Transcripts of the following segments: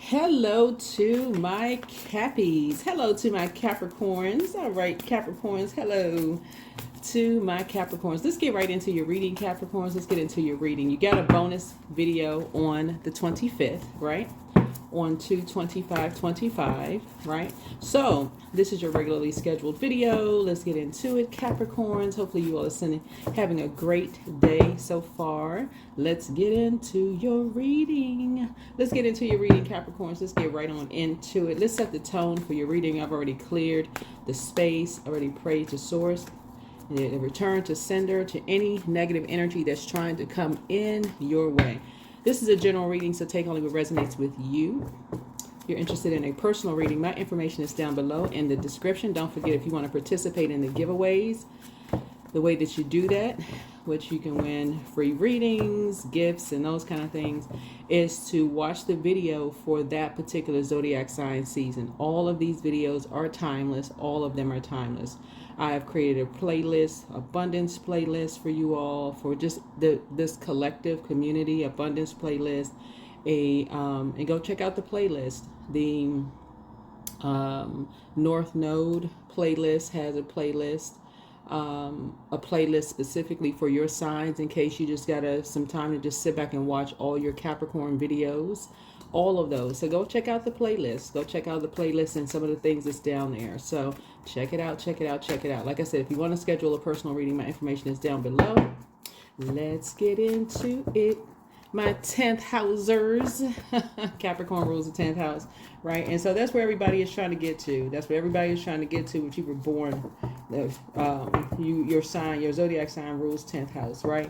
Hello to my Cappies. Hello to my Capricorns. All right, Capricorns. Hello to my Capricorns. Let's get right into your reading, Capricorns. Let's get into your reading. You got a bonus video on the 25th, right? On 2/25/25, right? So this is your regularly scheduled video. Let's get into it, Capricorns. Hopefully you all are having a great day so far. Let's get into your reading. Let's get into your reading, Capricorns. Let's get right on into it. Let's set the tone for your reading. I've already cleared the space, already prayed to source. And return to sender to any negative energy that's trying to come in your way. This is a general reading, so take only what resonates with you. If you're interested in a personal reading, my information is down below in the description. Don't forget, if you want to participate in the giveaways, the way that you do that, which you can win free readings, gifts, and those kind of things, is to watch the video for that particular Zodiac Sign season. All of these videos are timeless. All of them are timeless. I have created a playlist, abundance playlist for you all, for just this collective community abundance playlist. And go check out the playlist. The North Node playlist has a playlist specifically for your signs, in case you just got some time to just sit back and watch all your Capricorn videos, all of those. So go check out the playlist. Go check out the playlist and some of the things that's down there. So check it out, check it out, check it out. Like I said, if you want to schedule a personal reading, my information is down below. Let's get into it. My 10th housers. Capricorn rules the 10th house, right? And so that's where everybody is trying to get to. That's where everybody is trying to get to when you were born. Your sign, your zodiac sign rules 10th house, right?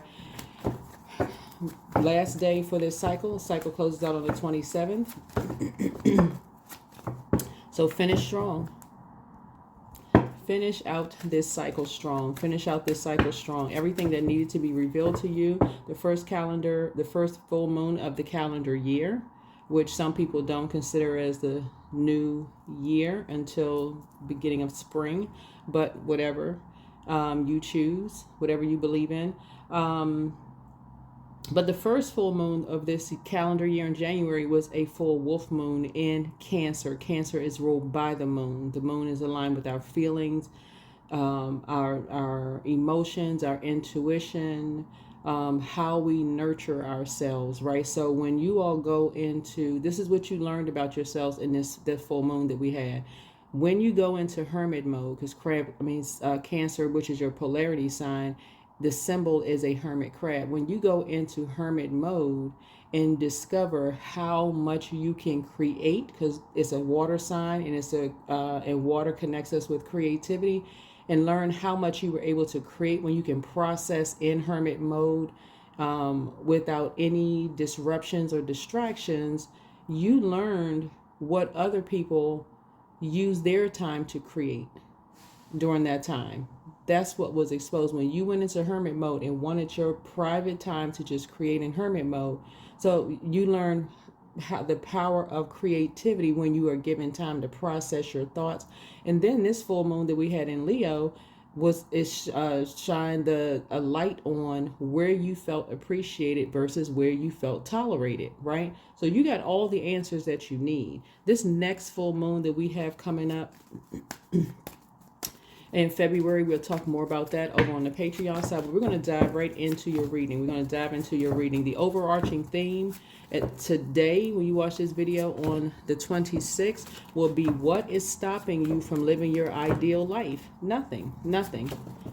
Last day for this cycle. Cycle closes out on the 27th. So finish strong. Finish out this cycle strong. Finish out this cycle strong. Everything that needed to be revealed to you. The first full moon of the calendar year, which some people don't consider as the new year until beginning of spring, but whatever you choose, whatever you believe in. But the first full moon of this calendar year in January was a full wolf moon in Cancer. Cancer is ruled by the moon. The moon is aligned with our feelings, our emotions, our intuition, how we nurture ourselves, right? So when you all go into, this is what you learned about yourselves in this full moon that we had. When you go into hermit mode, because Cancer, which is your polarity sign, the symbol is a hermit crab. When you go into hermit mode and discover how much you can create, because it's a water sign and and water connects us with creativity, and learn how much you were able to create when you can process in hermit mode without any disruptions or distractions, you learned what other people use their time to create during that time. That's what was exposed when you went into hermit mode and wanted your private time to just create in hermit mode. So you learn how the power of creativity when you are given time to process your thoughts. And then this full moon that we had in Leo shined a light on where you felt appreciated versus where you felt tolerated, right? So you got all the answers that you need. This next full moon that we have coming up in February, we'll talk more about that over on the Patreon side, but we're going to dive right into your reading. We're going to dive into your reading. The overarching theme today, when you watch this video on the 26th, will be what is stopping you from living your ideal life? Nothing.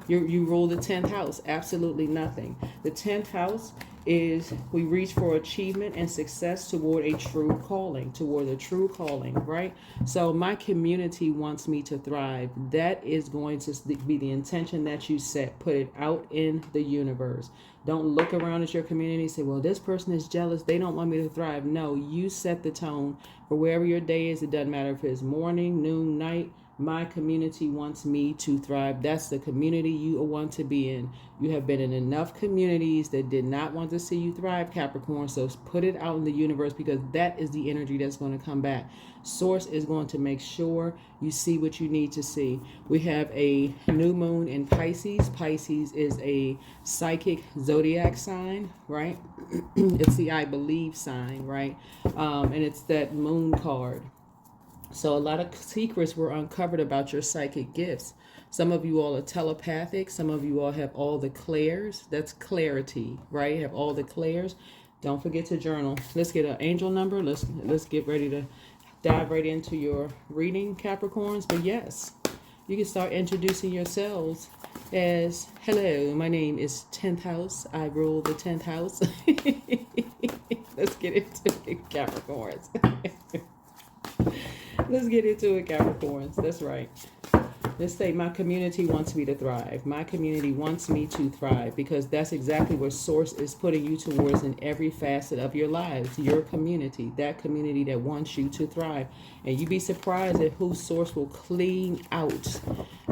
You rule the 10th house. Absolutely nothing. The 10th house is we reach for achievement and success toward a true calling, right? So my community wants me to thrive. That is going to be the intention that you set. Put it out in the universe. Don't look around at your community and say, well, this person is jealous, they don't want me to thrive. No, you set the tone for wherever your day is. It doesn't matter if it's morning, noon, night. My community wants me to thrive. That's the community you want to be in. You have been in enough communities that did not want to see you thrive, Capricorn. So put it out in the universe, because that is the energy that's going to come back. Source is going to make sure you see what you need to see. We have a new moon in Pisces. Pisces is a psychic zodiac sign, right? It's the I believe sign, right? And it's that moon card. So a lot of secrets were uncovered about your psychic gifts. Some of you all are telepathic. Some of you all have all the clairs. That's clarity, right? Have all the clairs. Don't forget to journal. Let's get an angel number. Let's get ready to dive right into your reading, Capricorns. But yes, you can start introducing yourselves as, hello, my name is 10th house. I rule the 10th house. Let's get into it, Capricorns. Let's get into it, Capricorns. That's right. Let's say my community wants me to thrive. My community wants me to thrive, because that's exactly where Source is putting you towards in every facet of your lives. Your community, that community that wants you to thrive. And you'd be surprised at who Source will clean out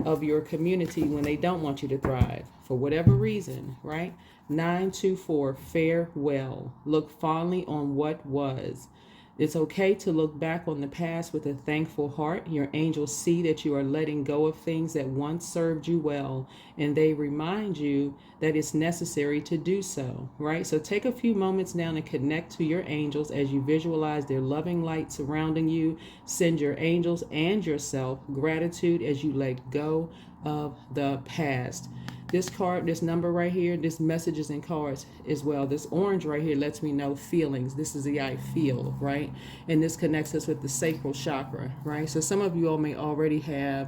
of your community when they don't want you to thrive for whatever reason, right? 924, farewell. Look fondly on what was. It's okay to look back on the past with a thankful heart. Your angels see that you are letting go of things that once served you well, and they remind you that it's necessary to do so, right? So take a few moments now to connect to your angels as you visualize their loving light surrounding you. Send your angels and yourself gratitude as you let go of the past. This card, this number right here, this message is in cards as well. This orange right here lets me know feelings. This is the I feel, right? And this connects us with the sacral chakra, right? So some of you all may already have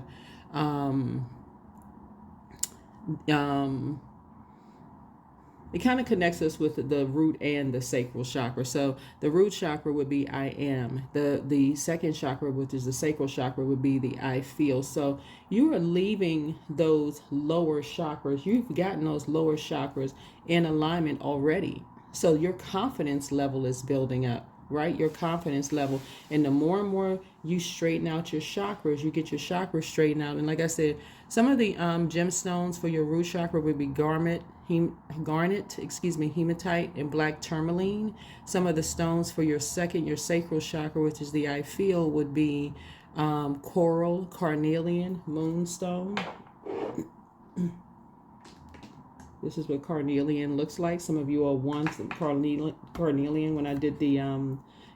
it kind of connects us with the root and the sacral chakra. So the root chakra would be I am. The second chakra, which is the sacral chakra, would be the I feel. So you are leaving those lower chakras. You've gotten those lower chakras in alignment already. So your confidence level is building up, right? Your confidence level. And the more and more you straighten out your chakras, you get your chakras straightened out. And like I said, some of the gemstones for your root chakra would be garnet, hematite, and black tourmaline. Some of the stones for your sacral chakra, which is the I feel, would be coral, carnelian, moonstone. This is what carnelian looks like. Some of you all won some carnelian when I did the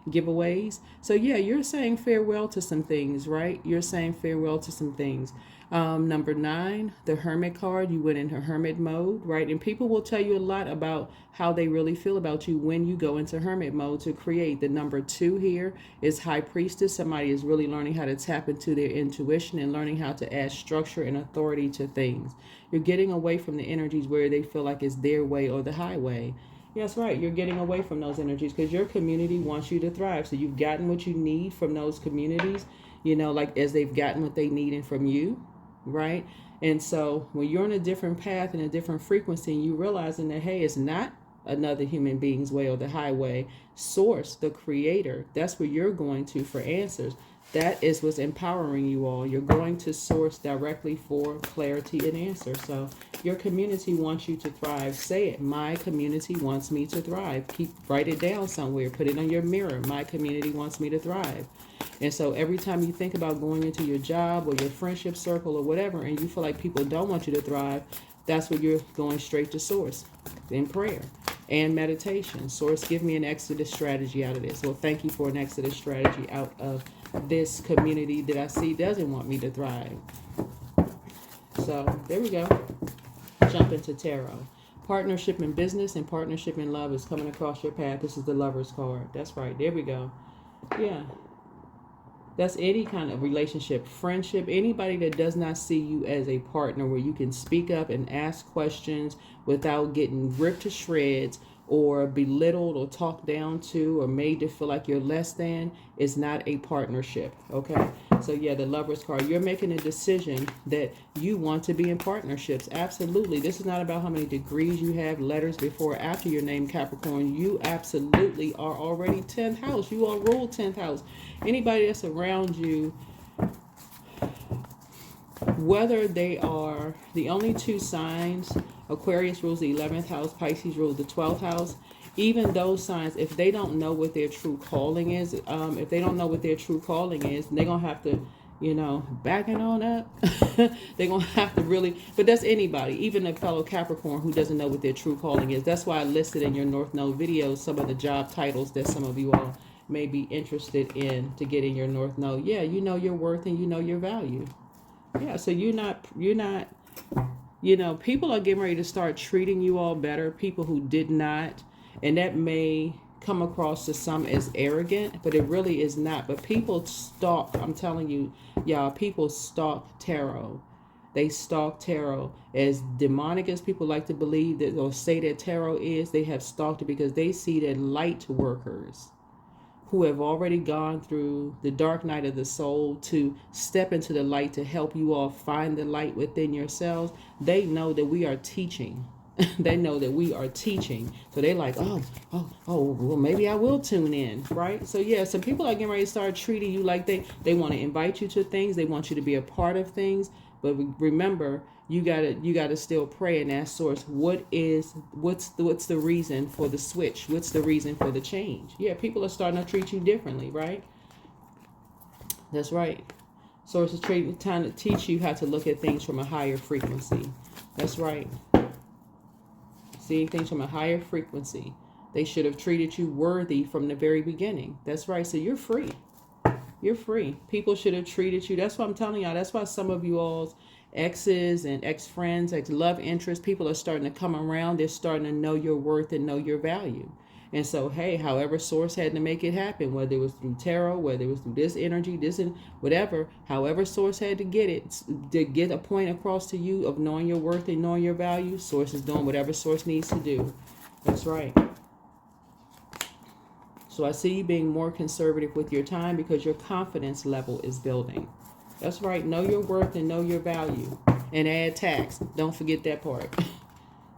giveaways. So yeah, you're saying farewell to some things, right? You're saying farewell to some things. Number 9, the Hermit card, you went into hermit mode, right? And people will tell you a lot about how they really feel about you when you go into hermit mode to create. The number 2 here is High Priestess. Somebody is really learning how to tap into their intuition and learning how to add structure and authority to things. You're getting away from the energies where they feel like it's their way or the highway. Yes, right. You're getting away from those energies because your community wants you to thrive. So you've gotten what you need from those communities, you know, like as they've gotten what they need from you. Right? And so when you're on a different path and a different frequency, and you realizing that, hey, it's not another human being's way or the highway. Source, the creator, that's where you're going to for answers. That is what's empowering you all. You're going to Source directly for clarity and answer. So your community wants you to thrive. Say it. My community wants me to thrive. Write it down somewhere. Put it on your mirror. My community wants me to thrive. And so every time you think about going into your job or your friendship circle or whatever, and you feel like people don't want you to thrive, that's where you're going straight to Source in prayer and meditation. Source, give me an exodus strategy out of this. Well, thank you for an exodus strategy out of this community that I see doesn't want me to thrive. So there we go. Jump into tarot. Partnership in business and partnership in love is coming across your path. This is the Lover's card. That's right. There we go. Yeah. That's any kind of relationship, friendship, anybody that does not see you as a partner where you can speak up and ask questions without getting ripped to shreds or belittled or talked down to or made to feel like you're less than, is not a partnership, okay? So yeah, the Lover's card, you're making a decision that you want to be in partnerships. Absolutely. This is not about how many degrees you have, letters before or after your name, Capricorn. You absolutely are already 10th house. You all rule 10th house. Anybody that's around you whether they are the only two signs, Aquarius rules the 11th house, Pisces rules the 12th house. Even those signs, if they don't know what their true calling is, if they don't know what their true calling is, they're going to have to, backing on up. They're going to have to really, but that's anybody, even a fellow Capricorn who doesn't know what their true calling is. That's why I listed in your North Node videos some of the job titles that some of you all may be interested in to get in your North Node. Yeah, you know your worth and you know your value. Yeah, so you're not, people are getting ready to start treating you all better, people who did not, and that may come across to some as arrogant, but it really is not. But people stalk, I'm telling you, y'all, people stalk tarot. They stalk tarot. As demonic as people like to believe that or say that tarot is, they have stalked it because they see that light workers who have already gone through the dark night of the soul to step into the light to help you all find the light within yourselves. They know that we are teaching. They know that we are teaching. So they're like, oh, well, maybe I will tune in, right? So yeah, some people are getting ready to start treating you like they want to invite you to things. They want you to be a part of things. But remember, you gotta still pray and ask Source, what's the reason for the switch? What's the reason for the change? Yeah, people are starting to treat you differently, right? That's right. Source is trying to teach you how to look at things from a higher frequency. That's right. Seeing things from a higher frequency. They should have treated you worthy from the very beginning. That's right. So you're free. You're free. People should have treated you. That's what I'm telling y'all. That's why some of you all's exes and ex-friends, ex-love interests, people are starting to come around. They're starting to know your worth and know your value. And so, hey, however Source had to make it happen, whether it was through tarot, whether it was through this energy, this and whatever, however Source had to get it, to get a point across to you of knowing your worth and knowing your value, Source is doing whatever Source needs to do. That's right. So I see you being more conservative with your time because your confidence level is building. That's right. Know your worth and know your value. And add tax. Don't forget that part.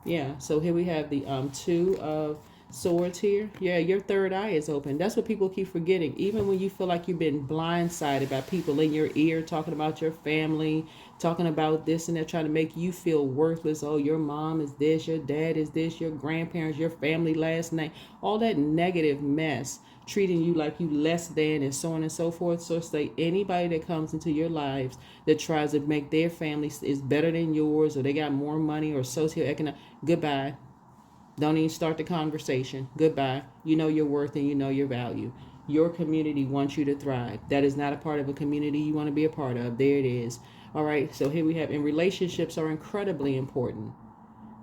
Yeah. So here we have the Two of Swords here. Yeah, your third eye is open. That's what people keep forgetting. Even when you feel like you've been blindsided by people in your ear talking about your family, talking about this and that, trying to make you feel worthless. Oh, your mom is this, your dad is this, your grandparents, your family last name, all that negative mess, treating you like you less than and so on and so forth. So say anybody that comes into your lives that tries to make their family is better than yours, or they got more money or socioeconomic, goodbye. Don't even start the conversation. Goodbye. You know your worth and you know your value. Your community wants you to thrive. That is not a part of a community you want to be a part of. There it is. All right. So here we have, and relationships are incredibly important.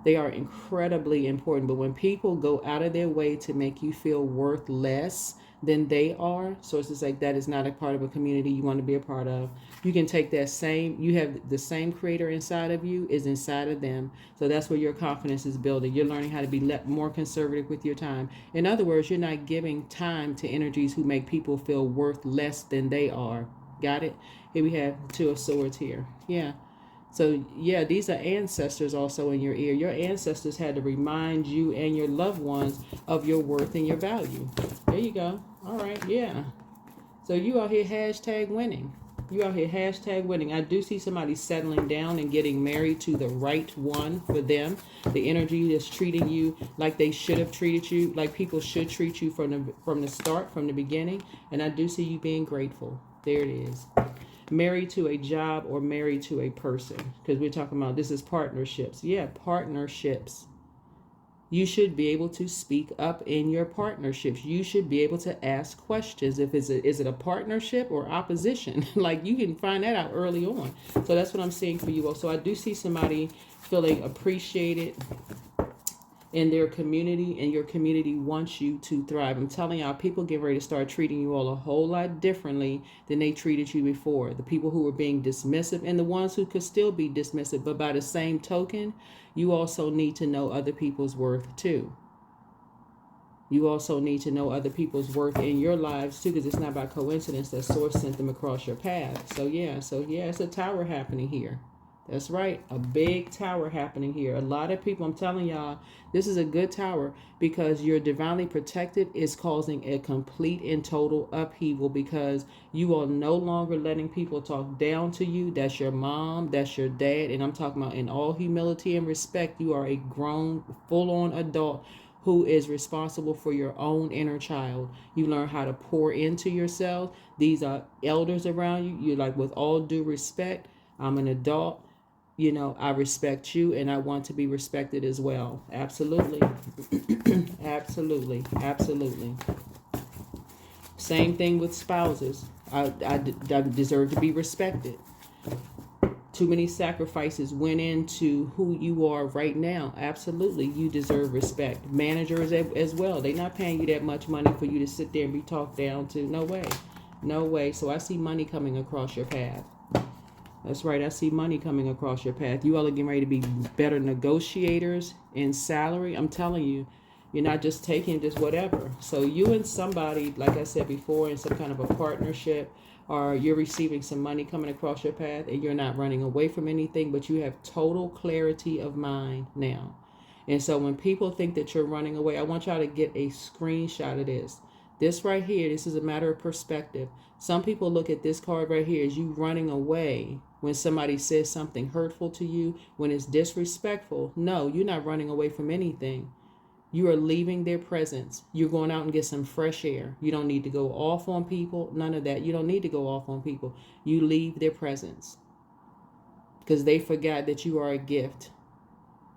They are incredibly important. But when people go out of their way to make you feel worth less than they are, sources like that is not a part of a community you want to be a part of. You can take that same, you have the same creator inside of you is inside of them. So that's where your confidence is building. You're learning how to be more conservative with your time. In other words, you're not giving time to energies who make people feel worth less than they are. Got it? Here we have Two of Swords here. Yeah. So, yeah, these are ancestors also in your ear. Your ancestors had to remind you and your loved ones of your worth and your value. There you go. All right, yeah. So you out here hashtag winning. You out here hashtag winning. I do see somebody settling down and getting married to the right one for them. The energy that's treating you like they should have treated you, like people should treat you from the start, from the beginning. And I do see you being grateful. There it is. Married to a job or married to a person, because we're talking about this is partnerships. Yeah, partnerships. You should be able to speak up in your partnerships. You should be able to ask questions. If is it a partnership or opposition? Like you can find that out early on. So that's what I'm seeing for you all. So I do see somebody feeling appreciated in their community, and your community wants you to thrive. I'm telling y'all, people get ready to start treating you all a whole lot differently than they treated you before. The people who were being dismissive and the ones who could still be dismissive, but by the same token, you also need to know other people's worth too. You also need to know other people's worth in your lives too, because it's not by coincidence that Source sent them across your path. So yeah, it's a tower happening here. That's right. A big tower happening here. A lot of people, I'm telling y'all, this is a good tower because you're divinely protected is causing a complete and total upheaval because you are no longer letting people talk down to you. That's your mom, that's your dad. And I'm talking about in all humility and respect, you are a grown, full-on adult who is responsible for your own inner child. You learn how to pour into yourself. These are elders around you. You're like, with all due respect, I'm an adult. You know, I respect you and I want to be respected as well. Absolutely. Absolutely. Absolutely. Same thing with spouses. I deserve to be respected. Too many sacrifices went into who you are right now. Absolutely. You deserve respect. Managers as well. They're not paying you that much money for you to sit there and be talked down to. No way. No way. So I see money coming across your path. That's right. I see money coming across your path. You all are getting ready to be better negotiators in salary. I'm telling you, you're not just taking just whatever. So you and somebody, like I said before, in some kind of a partnership, or you're receiving some money coming across your path and you're not running away from anything, but you have total clarity of mind now. And so when people think that you're running away, I want y'all to get a screenshot of this. This right here, this is a matter of perspective. Some people look at this card right here as you running away when somebody says something hurtful to you, when it's disrespectful. No, you're not running away from anything. You are leaving their presence. You're going out and get some fresh air. You don't need to go off on people. None of that. You don't need to go off on people. You leave their presence because they forgot that you are a gift.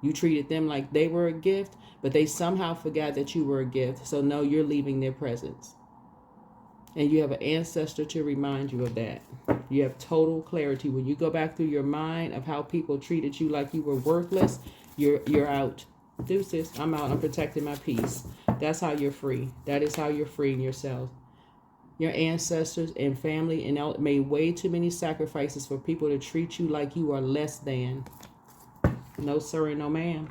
You treated them like they were a gift, but they somehow forgot that you were a gift. So no, you're leaving their presence. And you have an ancestor to remind you of that. You have total clarity. When you go back through your mind of how people treated you like you were worthless, you're out. Deuces, I'm out. I'm protecting my peace. That's how you're free. That is how you're freeing yourself. Your ancestors and family and made way too many sacrifices for people to treat you like you are less than. No sir and no ma'am.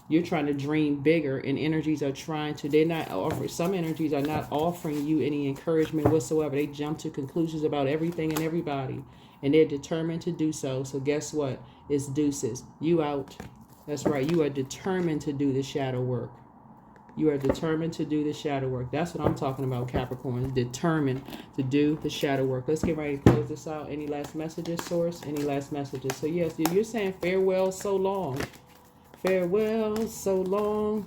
You're trying to dream bigger, and energies are trying to, they're not offering, some energies are not offering you any encouragement whatsoever. They jump to conclusions about everything and everybody, and they're determined to do so. So guess what? It's deuces. You out. That's right. You are determined to do the shadow work. You are determined to do the shadow work. That's what I'm talking about, Capricorn. Determined to do the shadow work. Let's get ready to close this out. Any last messages, Source? Any last messages? So yes, you're saying farewell so long. Farewell so long.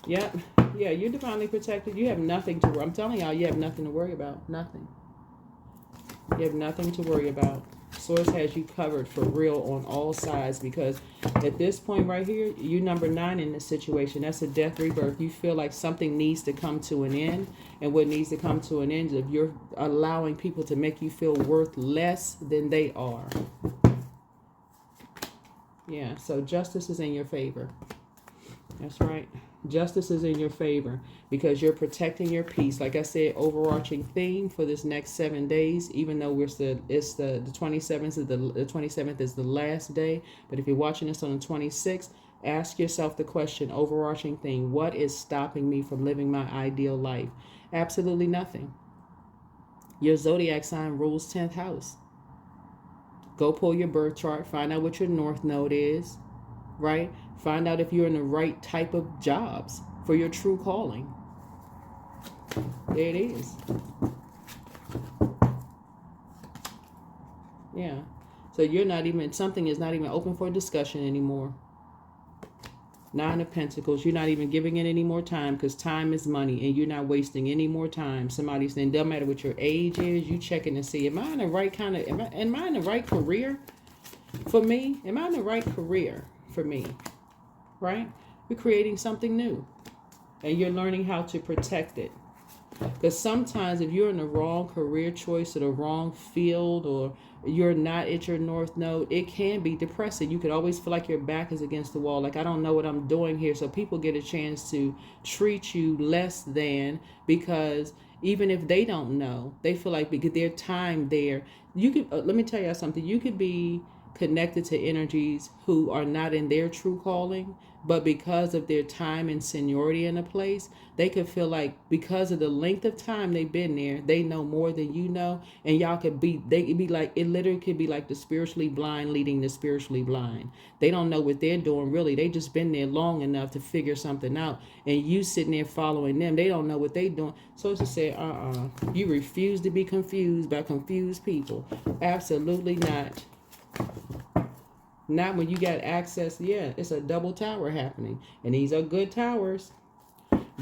Yep. Yeah, you're divinely protected. You have nothing to worry. I'm telling y'all, you have nothing to worry about. Nothing. You have nothing to worry about. Source has you covered for real on all sides, because at this point right here, you're number 9 in this situation. That's a death rebirth. You feel like something needs to come to an end, and what needs to come to an end is if you're allowing people to make you feel worth less than they are. Yeah, so justice is in your favor. That's right. Justice is in your favor because you're protecting your peace. Like I said, overarching theme for this next 7 days, even though it's the 27th is the 27th is the last day. But if you're watching this on the 26th, ask yourself the question, overarching theme, what is stopping me from living my ideal life? Absolutely nothing. Your zodiac sign rules 10th house. Go pull your birth chart, find out what your north node is, right? Find out if you're in the right type of jobs for your true calling. There it is. Yeah. So you're not even, something is not even open for discussion anymore. 9 of Pentacles. You're not even giving it any more time because time is money and you're not wasting any more time. Somebody's saying, doesn't matter what your age is, you checking to see, am I in the right kind of, am I in the right career for me? Am I in the right career for me? Right? You're creating something new and you're learning how to protect it. Because sometimes if you're in the wrong career choice or the wrong field, or you're not at your north node, it can be depressing. You could always feel like your back is against the wall. Like, I don't know what I'm doing here. So people get a chance to treat you less than, because even if they don't know, they feel like because their time there, you could, let me tell you something. You could be connected to energies who are not in their true calling, but because of their time and seniority in a place, they could feel like because of the length of time they've been there, they know more than you know, and y'all could be, they could be like, it literally could be like the spiritually blind leading the spiritually blind. They don't know what they're doing really. They just been there long enough to figure something out, and you sitting there following them. They don't know what they doing. So it's to say, you refuse to be confused by confused people. Absolutely not. Not when you got access. Yeah, it's a double tower happening. And these are good towers.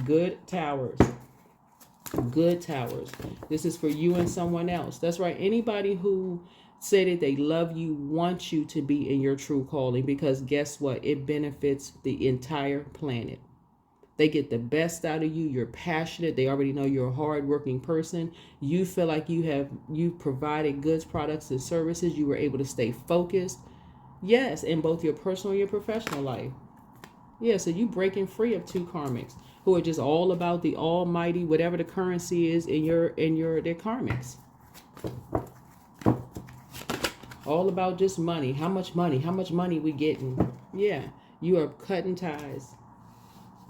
Good towers. Good towers. This is for you and someone else. That's right. Anybody who say that they love you wants you to be in your true calling, because guess what? It benefits the entire planet. They get the best out of you. You're passionate. They already know you're a hardworking person. You feel like you provided goods, products, and services. You were able to stay focused. Yes, in both your personal and your professional life. Yeah, so you breaking free of two karmics who are just all about the almighty, whatever the currency is in their karmics. All about just money. How much money we getting? Yeah, you are cutting ties.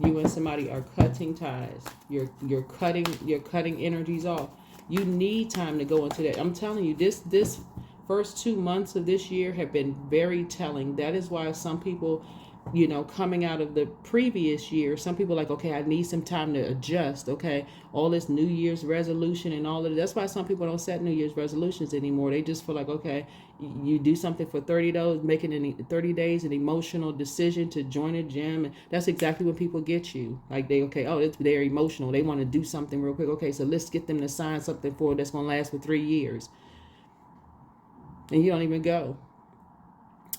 You and somebody are cutting ties. You're cutting energies off. You need time to go into that. I'm telling you, this first 2 months of this year have been very telling. That is why some people, coming out of the previous year, some people are like, okay, I need some time to adjust. Okay, all this New Year's resolution and all of it. That's why some people don't set New Year's resolutions anymore. They just feel like, okay, you do something for 30 days, making 30 days an emotional decision to join a gym. And that's exactly what people get you. Like they're emotional. They want to do something real quick. Okay, so let's get them to sign something for that's going to last for 3 years. And you don't even go.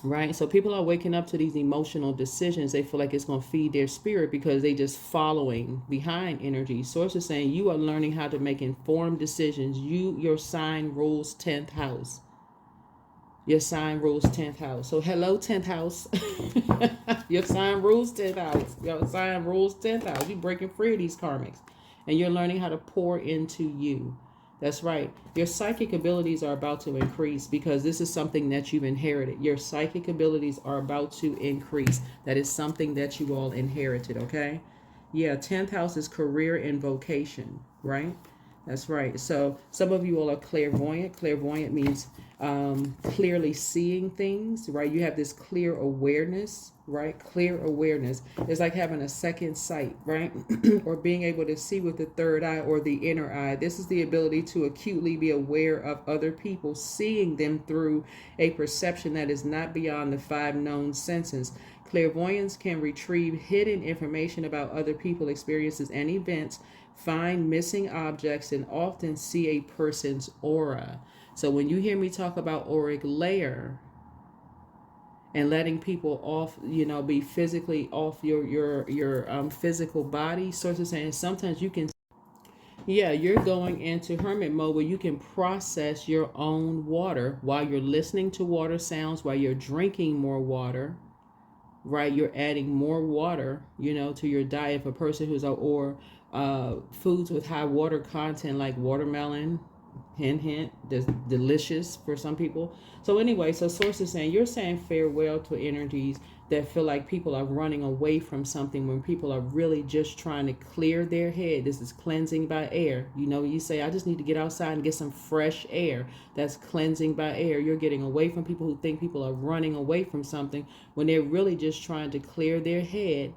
Right? So people are waking up to these emotional decisions. They feel like it's going to feed their spirit because they just following behind energy. Source is saying you are learning how to make informed decisions. Your sign rules 10th house. Your sign rules 10th house. So hello, 10th house. Your sign rules 10th house. Your sign rules 10th house. You're breaking free of these karmics. And you're learning how to pour into you. That's right. Your psychic abilities are about to increase because this is something that you've inherited. Your psychic abilities are about to increase. That is something that you all inherited, okay? Yeah, 10th house is career and vocation, right? That's right. So some of you all are clairvoyant. Clairvoyant means clearly seeing things, right? You have this clear awareness, right? Clear awareness. It's like having a second sight, right? Or being able to see with the third eye or the inner eye. This is the ability to acutely be aware of other people, seeing them through a perception that is not beyond the 5 known senses. Clairvoyants can retrieve hidden information about other people, experiences, and events, find missing objects, and often see a person's aura. So when you hear me talk about auric layer and letting people off, be physically off your physical body, sources saying sometimes you can, you're going into hermit mode where you can process your own water while you're listening to water sounds, while you're drinking more water. Right, you're adding more water, to your diet. For a person who's or foods with high water content like watermelon, hint, delicious for some people. So anyway, so source is saying you're saying farewell to energies that feel like people are running away from something when people are really just trying to clear their head. This is cleansing by air. You say, I just need to get outside and get some fresh air. That's cleansing by air. You're getting away from people who think people are running away from something when they're really just trying to clear their head.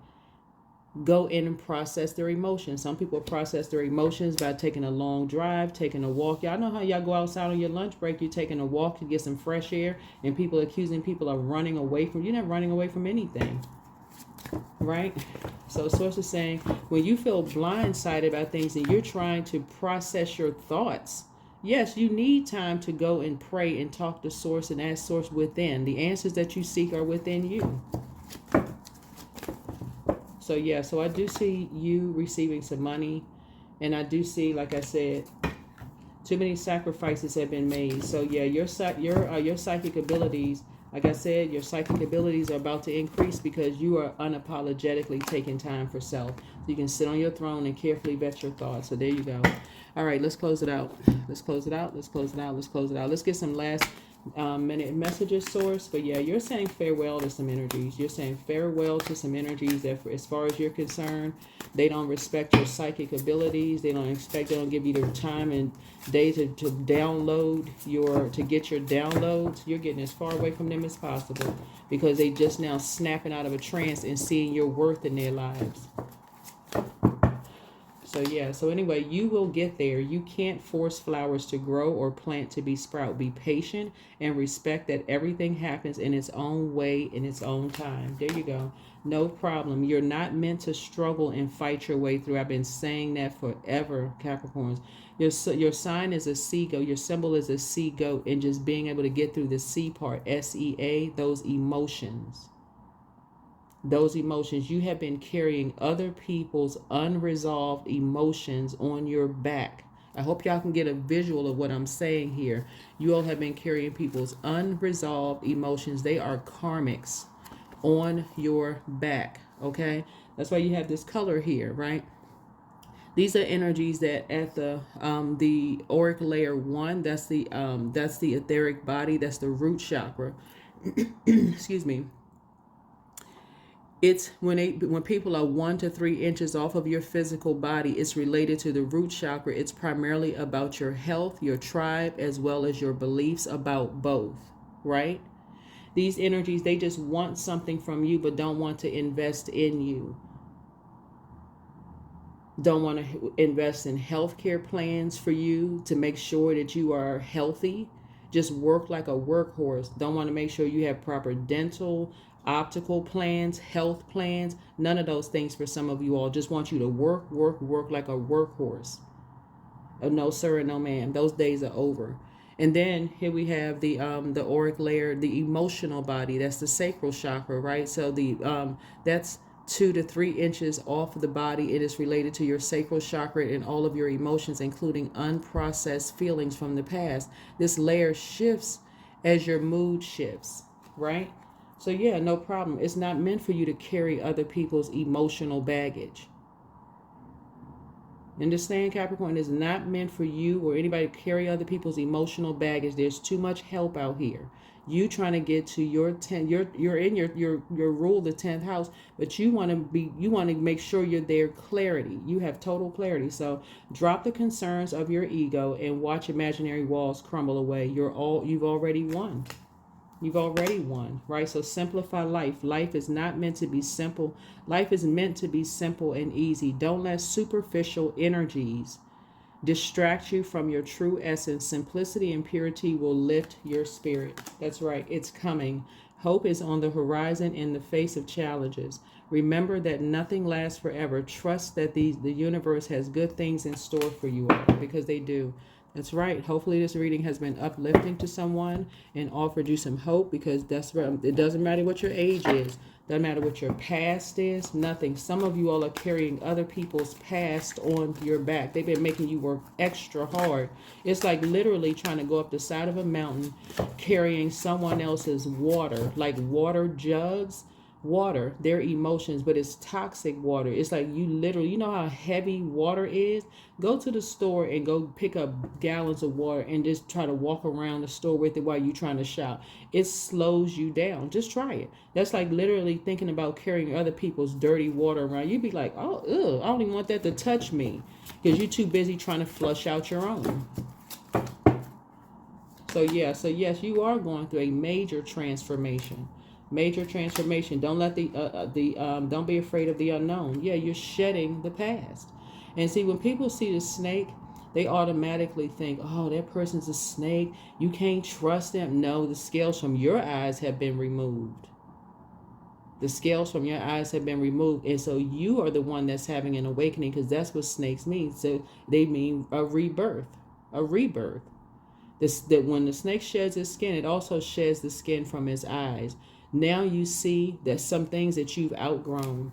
Go in and process their emotions. Some people process their emotions by taking a long drive, taking a walk. Y'all know how y'all go outside on your lunch break, you're taking a walk to get some fresh air, and people accusing people of running away from, you're not running away from anything, right? So source is saying when you feel blindsided by things and you're trying to process your thoughts, yes, you need time to go and pray and talk to source and ask source within. The answers that you seek are within you. So yeah, so I do see you receiving some money, and I do see, like I said, too many sacrifices have been made. So yeah, your psychic abilities, like I said, your psychic abilities are about to increase because you are unapologetically taking time for self. So you can sit on your throne and carefully vet your thoughts. So there you go. All right, let's close it out. Let's close it out. Let's close it out. Let's close it out. Let's get some last minute messages source. But yeah, you're saying farewell to some energies. You're saying farewell to some energies that, as far as you're concerned, they don't respect your psychic abilities. They don't give you the time and day to download to get your downloads. You're getting as far away from them as possible because they just now snapping out of a trance and seeing your worth in their lives. So yeah, so anyway, you will get there. You can't force flowers to grow or plant to be sprout. Be patient and respect that everything happens in its own way, in its own time. There you go. No problem. You're not meant to struggle and fight your way through. I've been saying that forever, Capricorns. Your sign is a sea goat. Your symbol is a sea goat, and just being able to get through the sea part, SEA, those emotions. Those emotions, you have been carrying other people's unresolved emotions on your back. I hope y'all can get a visual of what I'm saying here. You all have been carrying people's unresolved emotions. They are karmics on your back. Okay, that's why you have this color here, right? These are energies that at the auric layer 1, that's the etheric body, that's the root chakra. Excuse me. It's when people are 1 to 3 inches off of your physical body, it's related to the root chakra. It's primarily about your health, your tribe, as well as your beliefs about both, right? These energies, they just want something from you, but don't want to invest in you. Don't want to invest in healthcare plans for you to make sure that you are healthy. Just work like a workhorse. Don't want to make sure you have proper dental, optical plans, health plans, none of those things for some of you all. Just want you to work like a workhorse. No sir and no ma'am. Those days are over. And then here we have the auric layer, the emotional body. That's the sacral chakra, right? So that's 2 to 3 inches off of the body. It is related to your sacral chakra and all of your emotions, including unprocessed feelings from the past. This layer shifts as your mood shifts, right? So yeah, no problem. It's not meant for you to carry other people's emotional baggage. Understand, Capricorn? It's not meant for you or anybody to carry other people's emotional baggage. There's too much help out here. You trying to get to your 10, you're in your rule, the 10th house, but you want to make sure you're there clarity. You have total clarity. So drop the concerns of your ego and watch imaginary walls crumble away. You've already won. You've already won, right? So simplify life. Life is not meant to be simple. Life is meant to be simple and easy. Don't let superficial energies distract you from your true essence. Simplicity and purity will lift your spirit. That's right. It's coming. Hope is on the horizon in the face of challenges. Remember that nothing lasts forever. Trust that the universe has good things in store for you all, because they do. That's right. Hopefully this reading has been uplifting to someone and offered you some hope, because that's right. It doesn't matter what your age is. Doesn't matter what your past is. Nothing. Some of you all are carrying other people's past on your back. They've been making you work extra hard. It's like literally trying to go up the side of a mountain carrying someone else's water, like water jugs. Water, their emotions, but it's toxic water. It's like you know how heavy water is? Go to the store and go pick up gallons of water and just try to walk around the store with it while you're trying to shop. It slows you down. Just try it. That's like literally thinking about carrying other people's dirty water around. You'd be like, oh, ugh, I don't even want that to touch me, because you're too busy trying to flush out your own. So yes, you are going through a major transformation. Major transformation. Don't let don't be afraid of the unknown. Yeah, you're shedding the past. And see, when people see the snake, they automatically think, oh, that person's a snake. You can't trust them. No, the scales from your eyes have been removed. The scales from your eyes have been removed. And so you are the one that's having an awakening, because that's what snakes mean. So they mean a rebirth. A rebirth. That when the snake sheds his skin, it also sheds the skin from his eyes. Now you see that some things that you've outgrown,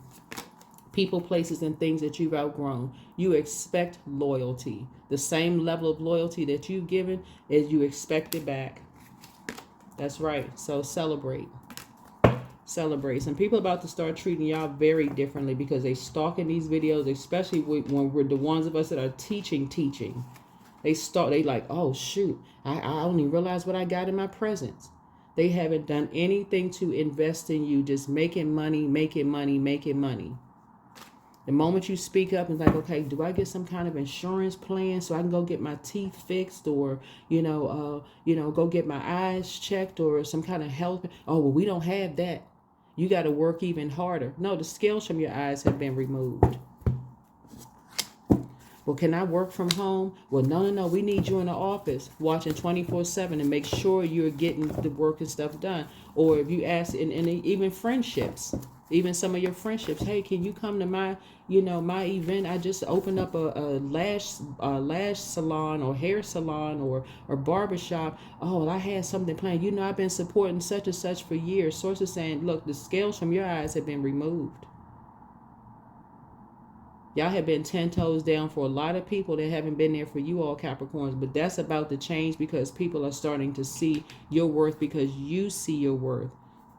people, places, and things that you've outgrown, you expect loyalty. The same level of loyalty that you've given, as you expect it back. That's right. So celebrate. Celebrate. Some people about to start treating y'all very differently, because they stalking these videos, especially when we're the ones of us that are teaching. They like, oh shoot, I only realize what I got in my presence. They haven't done anything to invest in you, just making money, making money, making money. The moment you speak up and like, okay, do I get some kind of insurance plan so I can go get my teeth fixed, or go get my eyes checked, or some kind of health? Oh, well, we don't have that. You got to work even harder. No, the scales from your eyes have been removed. Well, can I work from home? Well, no. We need you in the office watching 24/7 and make sure you're getting the work and stuff done. Or if you ask, and even friendships, even some of your friendships, hey, can you come to my event? I just opened up a lash salon or hair salon or barbershop. Oh, I had something planned. I've been supporting such and such for years. Sources saying, look, the scales from your eyes have been removed. Y'all have been 10 toes down for a lot of people that haven't been there for you all, Capricorns. But that's about to change because people are starting to see your worth because you see your worth.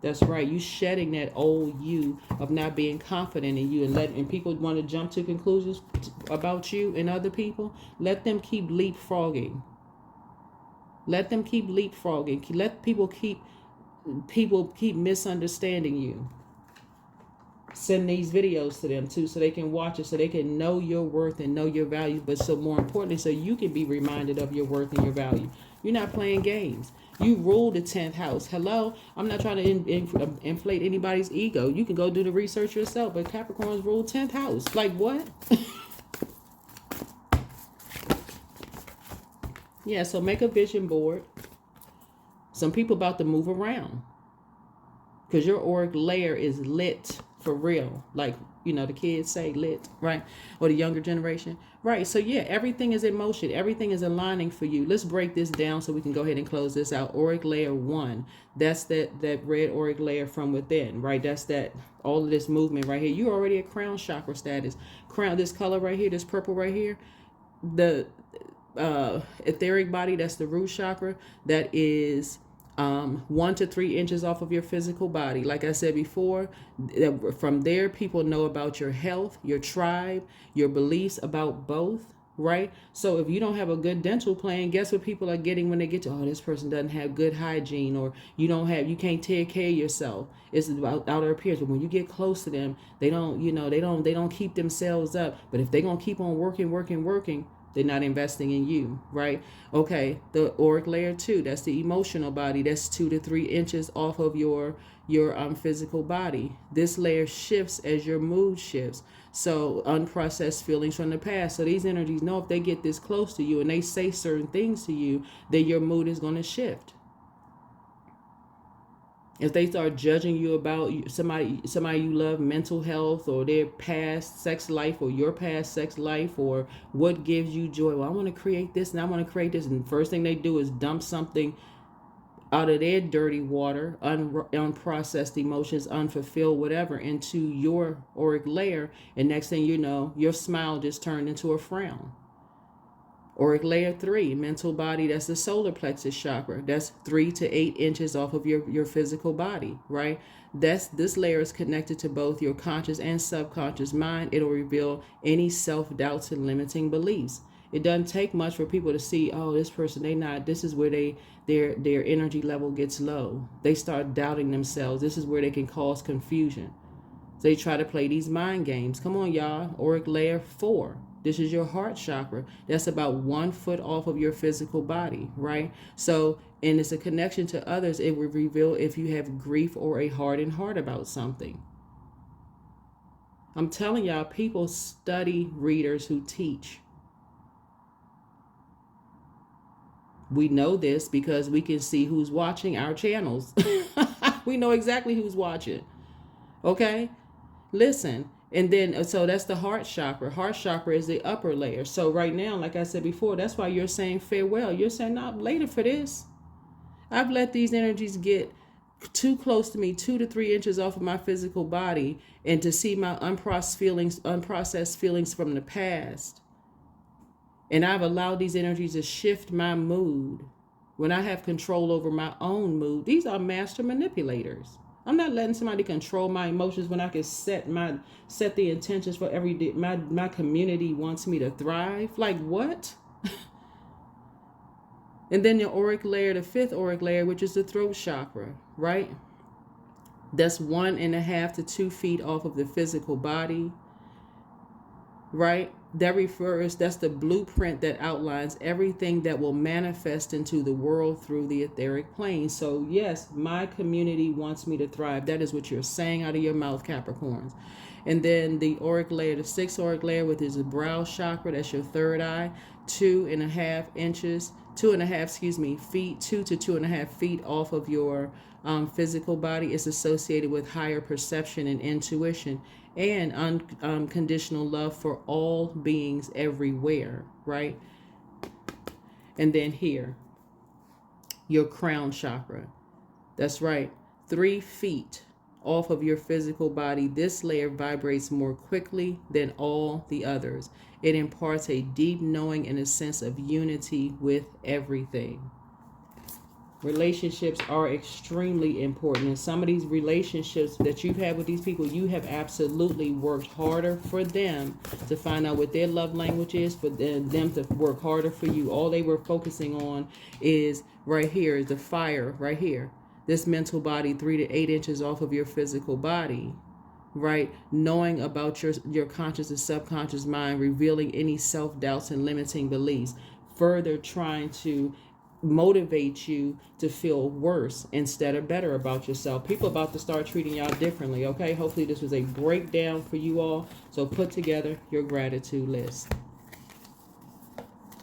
That's right. You shedding that old you of not being confident in you and people want to jump to conclusions about you and other people. Let them keep leapfrogging. Let them keep leapfrogging. Let people keep misunderstanding you. Send these videos to them too so they can watch it, so they can know your worth and know your value, but so more importantly, so you can be reminded of your worth and your value. You're not playing games. You rule the 10th house. Hello? I'm not trying to inflate anybody's ego. You can go do the research yourself, but Capricorns rule 10th house. Like what? Yeah, so make a vision board. Some people about to move around because your auric layer is lit. For real, like the kids say, lit, right? Or the younger generation, right? So yeah, everything is in motion, everything is aligning for you. Let's break this down so we can go ahead and close this out. Auric layer 1, that's that red auric layer from within, right? That's that all of this movement right here. You're already at crown chakra status. Crown, this color right here, this purple right here, the etheric body, that's the root chakra. That is 1 to 3 inches off of your physical body. Like I said before, from there, people know about your health, your tribe, your beliefs about both, right? So if you don't have a good dental plan, guess what people are getting when they get to, oh, this person doesn't have good hygiene, or you can't take care of yourself. It's about outer appearance. But when you get close to them, they don't keep themselves up. But if they're going to keep on working, they're not investing in you, right? Okay, the auric layer 2, that's the emotional body. That's 2 to 3 inches off of your physical body. This layer shifts as your mood shifts. So unprocessed feelings from the past. So these energies know if they get this close to you and they say certain things to you, then your mood is going to shift. If they start judging you about somebody you love, mental health, or their past sex life, or your past sex life, or what gives you joy. Well, I want to create this and I want to create this. And the first thing they do is dump something out of their dirty water, unprocessed emotions, unfulfilled, whatever, into your auric layer. And next thing you know, your smile just turned into a frown. Auric layer 3, mental body, that's the solar plexus chakra. That's 3 to 8 inches off of your physical body, right? This layer is connected to both your conscious and subconscious mind. It'll reveal any self-doubts and limiting beliefs. It doesn't take much for people to see, oh, this person, this is where their energy level gets low. They start doubting themselves. This is where they can cause confusion. So they try to play these mind games. Come on, y'all. Auric layer 4. This is your heart chakra. That's about 1 foot off of your physical body, right? So, and it's a connection to others. It will reveal if you have grief or a hardened heart about something. I'm telling y'all, people study readers who teach. We know this because we can see who's watching our channels. We know exactly who's watching. Okay? Listen. And then, so that's the heart chakra. Heart chakra is the upper layer. So right now, like I said before, that's why you're saying farewell. You're saying, no, I'm later for this. I've let these energies get too close to me, 2 to 3 inches off of my physical body, and to see my unprocessed feelings from the past. And I've allowed these energies to shift my mood. When I have control over my own mood, these are master manipulators. I'm not letting somebody control my emotions when I can set the intentions for every day. My community wants me to thrive. Like what? And then the auric layer, the fifth auric layer, which is the throat chakra, right? That's 1.5 to 2 feet off of the physical body, right? That's the blueprint that outlines everything that will manifest into the world through the etheric plane. So yes, my community wants me to thrive. That is what you're saying out of your mouth, Capricorns. And then the auric layer, the sixth auric layer, which is the brow chakra, that's your third eye, 2.5 inches, 2.5, feet, 2 to 2.5 feet off of your physical body, is associated with higher perception and intuition and unconditional love for all beings everywhere, right? And then here, your crown chakra. That's right, 3 feet off of your physical body. This layer vibrates more quickly than all the others. It imparts a deep knowing and a sense of unity with everything. Relationships are extremely important, and some of these relationships that you've had with these people, you have absolutely worked harder for them to find out what their love language is, for them to work harder for you. All they were focusing on is right here, the fire right here, this mental body 3 to 8 inches off of your physical body, right? Knowing about your conscious and subconscious mind, revealing any self-doubts and limiting beliefs, further trying to motivate you to feel worse instead of better about yourself. People about to start treating y'all differently, okay? Hopefully this was a breakdown for you all. So put together your gratitude list.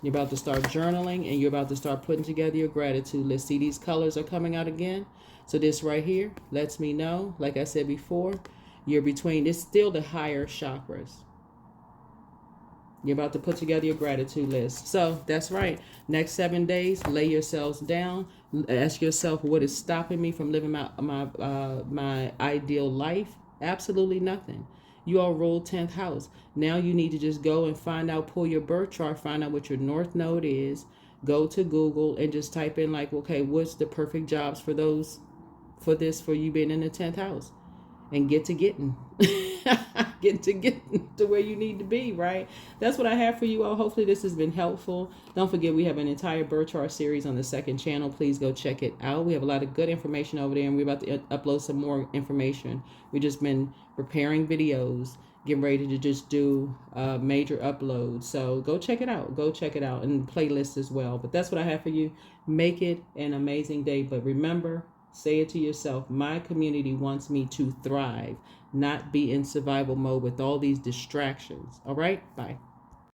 You're about to start journaling, and you're about to start putting together your gratitude list. See, these colors are coming out again. So this right here lets me know, like I said before, you're between, it's still the higher chakras. You're about to put together your gratitude list. So that's right. Next 7 days, lay yourselves down. Ask yourself, what is stopping me from living my ideal life? Absolutely nothing. You all ruled 10th house. Now you need to just go and find out, pull your birth chart, find out what your north node is. Go to Google and just type in like, okay, what's the perfect jobs for you being in the 10th house? And get to getting to where you need to be, right? That's what I have for you all. Hopefully this has been helpful. Don't forget, we have an entire birth chart series on the second channel. Please go check it out. We have a lot of good information over there, and we're about to upload some more information. We've just been preparing videos, getting ready to just do major uploads. So go check it out. Go check it out, and playlists as well. But that's what I have for you. Make it an amazing day. But remember, say it to yourself, my community wants me to thrive, not be in survival mode with all these distractions. All right? Bye.